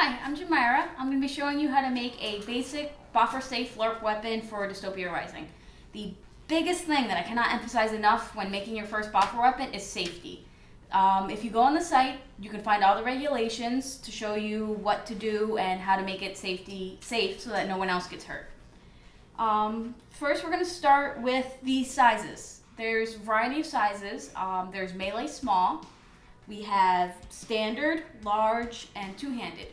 Hi, I'm Jamira. I'm going to be showing you how to make a basic boffer-safe LARP weapon for DystopiaRising. The biggest thing that I cannot emphasize enough when making your first boffer weapon is safety. If you go on the site, you can find all the regulations to show you what to do and how to make it safe so that no one else gets hurt. First, we're going to start with the sizes. There's a variety of sizes. There's melee small. We have standard, large, and two-handed.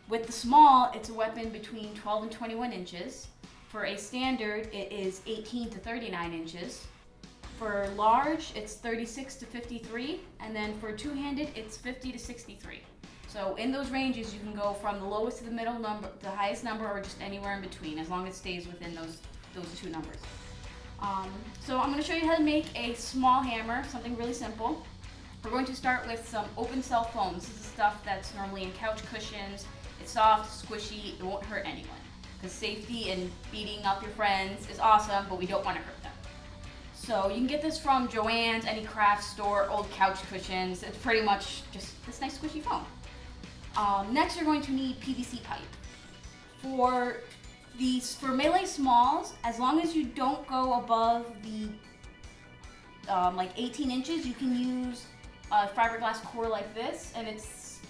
With the small, it's a weapon between 12 and 21 inches. For a standard, it is 18 to 39 inches. For large, it's 36 to 53, and then for two-handed, it's 50 to 63. So in those ranges, you can go from the lowest to the middle number, the highest number, or just anywhere in between, as long as it stays within those two numbers. So I'm going to show you how to make a small hammer, something really simple. We're going to start with some open cell foam. This is the stuff that's normally in couch cushions. It's soft, squishy, it won't hurt anyone. Because safety and beating up your friends is awesome, but we don't want to hurt them. So you can get this from Joann's, any craft store, old couch cushions. It's pretty much just this nice squishy foam. Next, you're going to need PVC pipe. For melee smalls, as long as you don't go above the like 18 inches, you can use a fiberglass core like this, and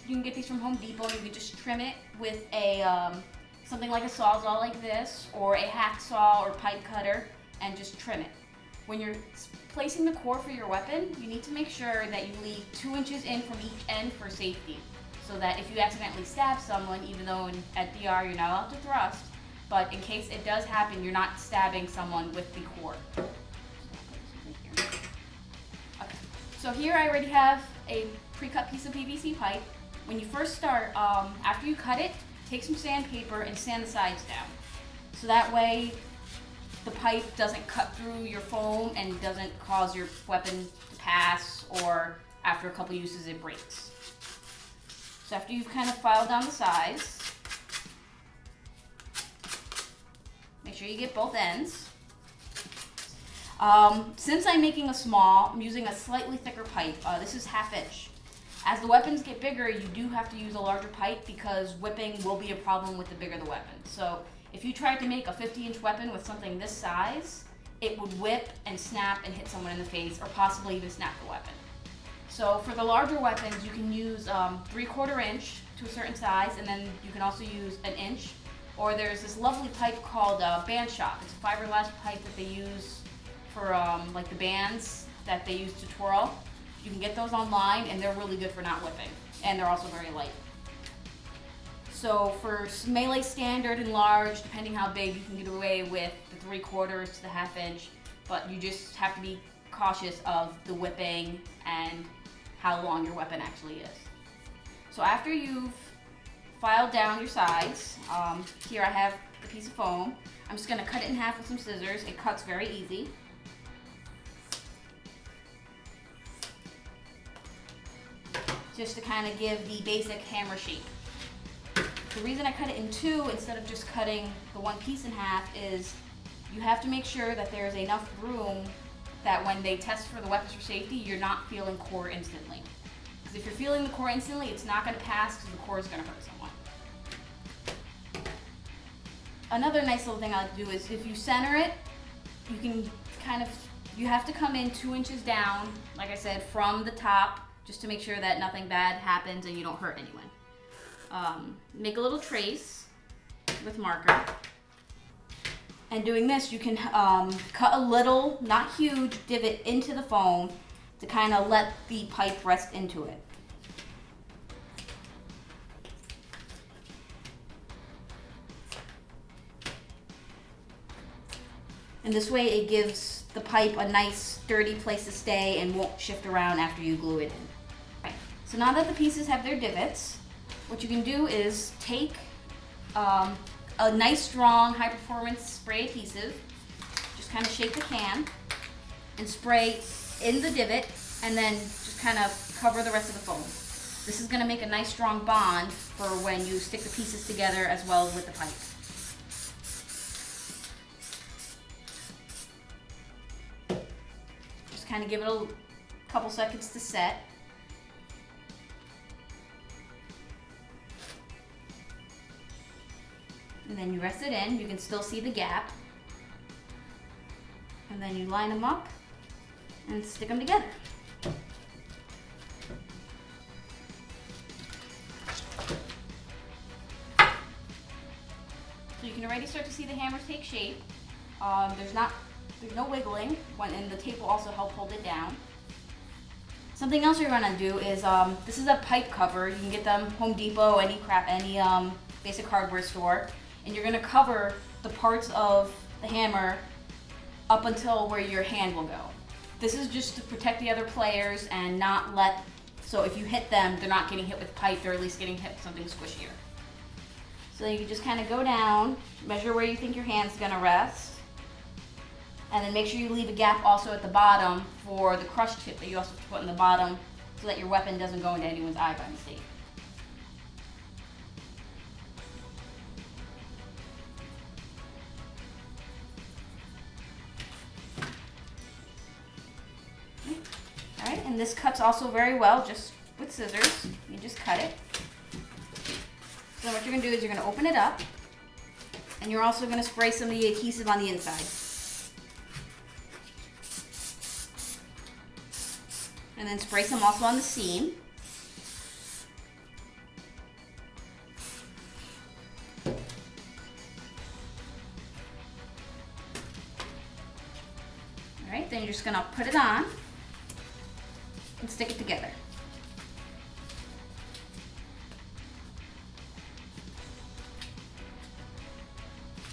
you can get these from Home Depot. You can just trim it with a something like a sawzall like this, or a hacksaw or pipe cutter, and just trim it. When you're placing the core for your weapon, you need to make sure that you leave 2 inches in from each end for safety, so that if you accidentally stab someone, even though at DR you're not allowed to thrust, but in case it does happen, you're not stabbing someone with the core. So here I already have a pre-cut piece of PVC pipe. When you first start, after you cut it, take some sandpaper and sand the sides down. So that way the pipe doesn't cut through your foam and doesn't cause your weapon to pass, or after a couple uses it breaks. So after you've kind of filed down the sides, make sure you get both ends. Since I'm making a small, I'm using a slightly thicker pipe. This is 1/2 inch. As the weapons get bigger, you do have to use a larger pipe because whipping will be a problem with the bigger the weapon. So if you tried to make a 50-inch weapon with something this size, it would whip and snap and hit someone in the face, or possibly even snap the weapon. So for the larger weapons, you can use 3/4 inch to a certain size, and then you can also use 1 inch. Or there's this lovely pipe called Band Shop. It's a fiberglass pipe that they use for like the bands that they use to twirl. You can get those online, and they're really good for not whipping, and they're also very light. So for melee standard and large, depending how big, you can get away with the 3/4 to the 1/2 inch, but you just have to be cautious of the whipping and how long your weapon actually is. So after you've filed down your sides, here I have the piece of foam. I'm just going to cut it in half with some scissors. It cuts very easy. Just to kind of give the basic hammer shape. The reason I cut it in 2 instead of just cutting the one piece in half is you have to make sure that there's enough room that when they test for the weapons for safety, you're not feeling core instantly. Because if you're feeling the core instantly, it's not going to pass because the core is going to hurt someone. Another nice little thing I like to do is if you center it, you can you have to come in 2 inches down, like I said, from the top, just to make sure that nothing bad happens and you don't hurt anyone. Make a little trace with marker. And doing this, you can cut a little, not huge, divot into the foam to kind of let the pipe rest into it. And this way it gives the pipe a nice sturdy place to stay and won't shift around after you glue it in. Right. So now that the pieces have their divots, what you can do is take a nice strong high performance spray adhesive, just kind of shake the can and spray in the divot, and then just kind of cover the rest of the foam. This is going to make a nice strong bond for when you stick the pieces together as well as with the pipe. Kind of give it a couple seconds to set. And then you rest it in. You can still see the gap. And then you line them up and stick them together. So you can already start to see the hammers take shape. There's no wiggling, and the tape will also help hold it down. Something else you're gonna do is, this is a pipe cover. You can get them Home Depot, any basic hardware store, and you're gonna cover the parts of the hammer up until where your hand will go. This is just to protect the other players and so if you hit them, they're not getting hit with pipe, they're at least getting hit with something squishier. So you can just kind of go down, measure where you think your hand's gonna rest, and then make sure you leave a gap also at the bottom for the crush tip that you also have to put in the bottom so that your weapon doesn't go into anyone's eye by mistake. Alright, and this cuts also very well just with scissors. You just cut it. So what you're going to do is you're going to open it up, and you're also going to spray some of the adhesive on the inside. And then spray some also on the seam. Alright, then you're just going to put it on and stick it together.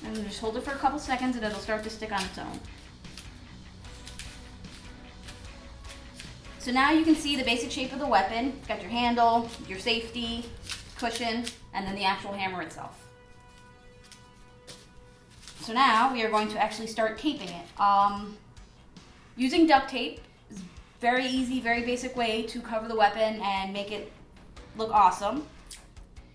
And just hold it for a couple seconds and it'll start to stick on its own. So now you can see the basic shape of the weapon. You've got your handle, your safety, cushion, and then the actual hammer itself. So now we are going to actually start taping it. Using duct tape is very easy, very basic way to cover the weapon and make it look awesome.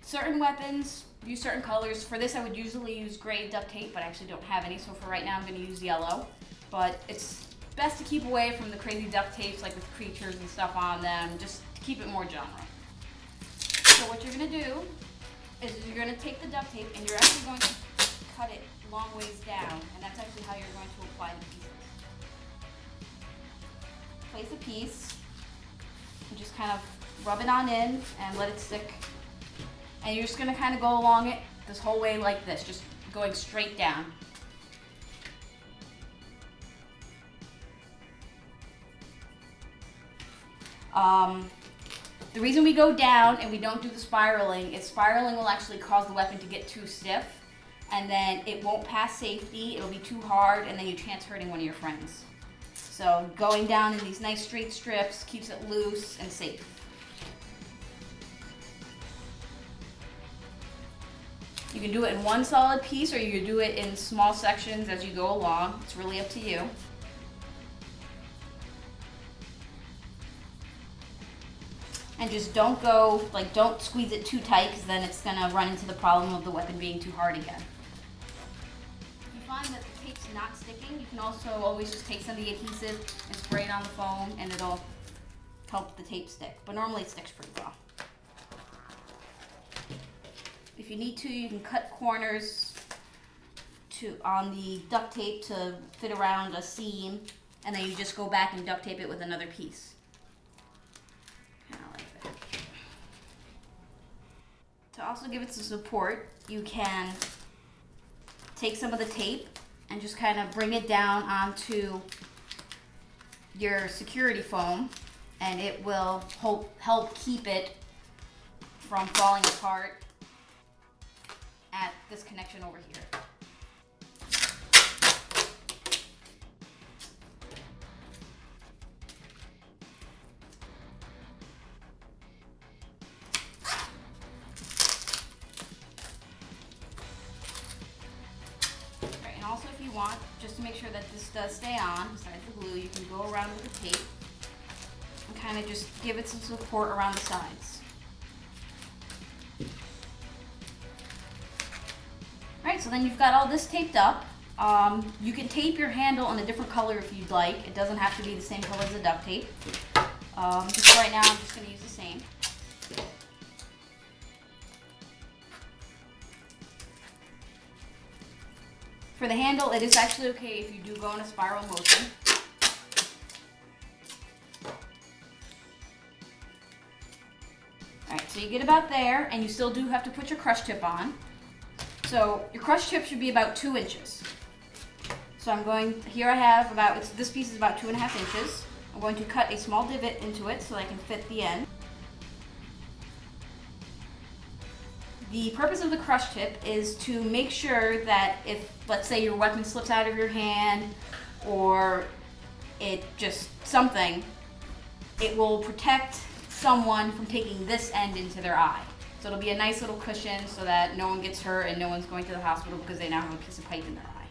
Certain weapons use certain colors. For this I would usually use gray duct tape, but I actually don't have any, so for right now I'm going to use yellow. But it's best to keep away from the crazy duct tapes like with creatures and stuff on them, just to keep it more genre. So what you're going to do is you're going to take the duct tape and you're actually going to cut it long ways down, and that's actually how you're going to apply the pieces. Place a piece and just kind of rub it on in and let it stick. And you're just going to kind of go along it this whole way like this, just going straight down. The reason we go down and we don't do the spiraling is spiraling will actually cause the weapon to get too stiff, and then it won't pass safety, it'll be too hard, and then you chance hurting one of your friends. So going down in these nice straight strips keeps it loose and safe. You can do it in one solid piece or you can do it in small sections as you go along. It's really up to you. And just don't squeeze it too tight, because then it's gonna run into the problem of the weapon being too hard again. If you find that the tape's not sticking, you can also always just take some of the adhesive and spray it on the foam and it'll help the tape stick. But normally it sticks pretty well. If you need to, you can cut corners on the duct tape to fit around a seam, and then you just go back and duct tape it with another piece. Kind of like that. To also give it some support, you can take some of the tape and just kind of bring it down onto your security foam, and it will help keep it from falling apart at this connection over here. Right, and also if you want, just to make sure that this does stay on, besides the glue, you can go around with the tape and kind of just give it some support around the sides. Alright, so then you've got all this taped up. You can tape your handle in a different color if you'd like. It doesn't have to be the same color as the duct tape. Just for right now, I'm just going to use the same. For the handle, it is actually okay if you do go in a spiral motion. Alright, so you get about there, and you still do have to put your crush tip on. So your crush tip should be about 2 inches. So I'm going, here I have about, this piece is about 2.5 inches. I'm going to cut a small divot into it so I can fit the end. The purpose of the crush tip is to make sure that if, let's say, your weapon slips out of your hand or it just something, it will protect someone from taking this end into their eye. So it'll be a nice little cushion so that no one gets hurt and no one's going to the hospital because they now have a piece of pipe in their eye.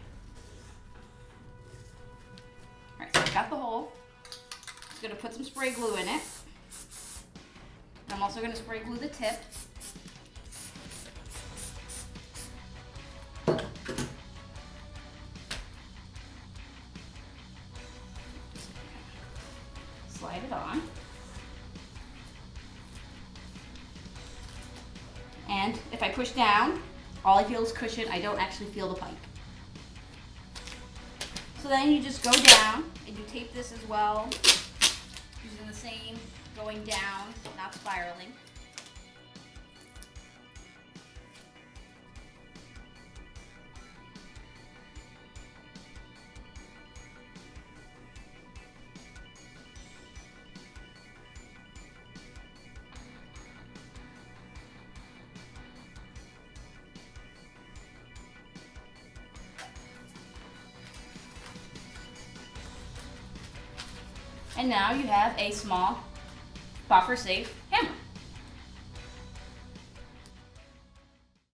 Alright, so I got the hole. I'm going to put some spray glue in it. And I'm also going to spray glue the tip. Slide it on. And if I push down, all I feel is cushion. I don't actually feel the pipe. So then you just go down and you tape this as well, using the same going down, not spiraling. And now you have a small boffer-safe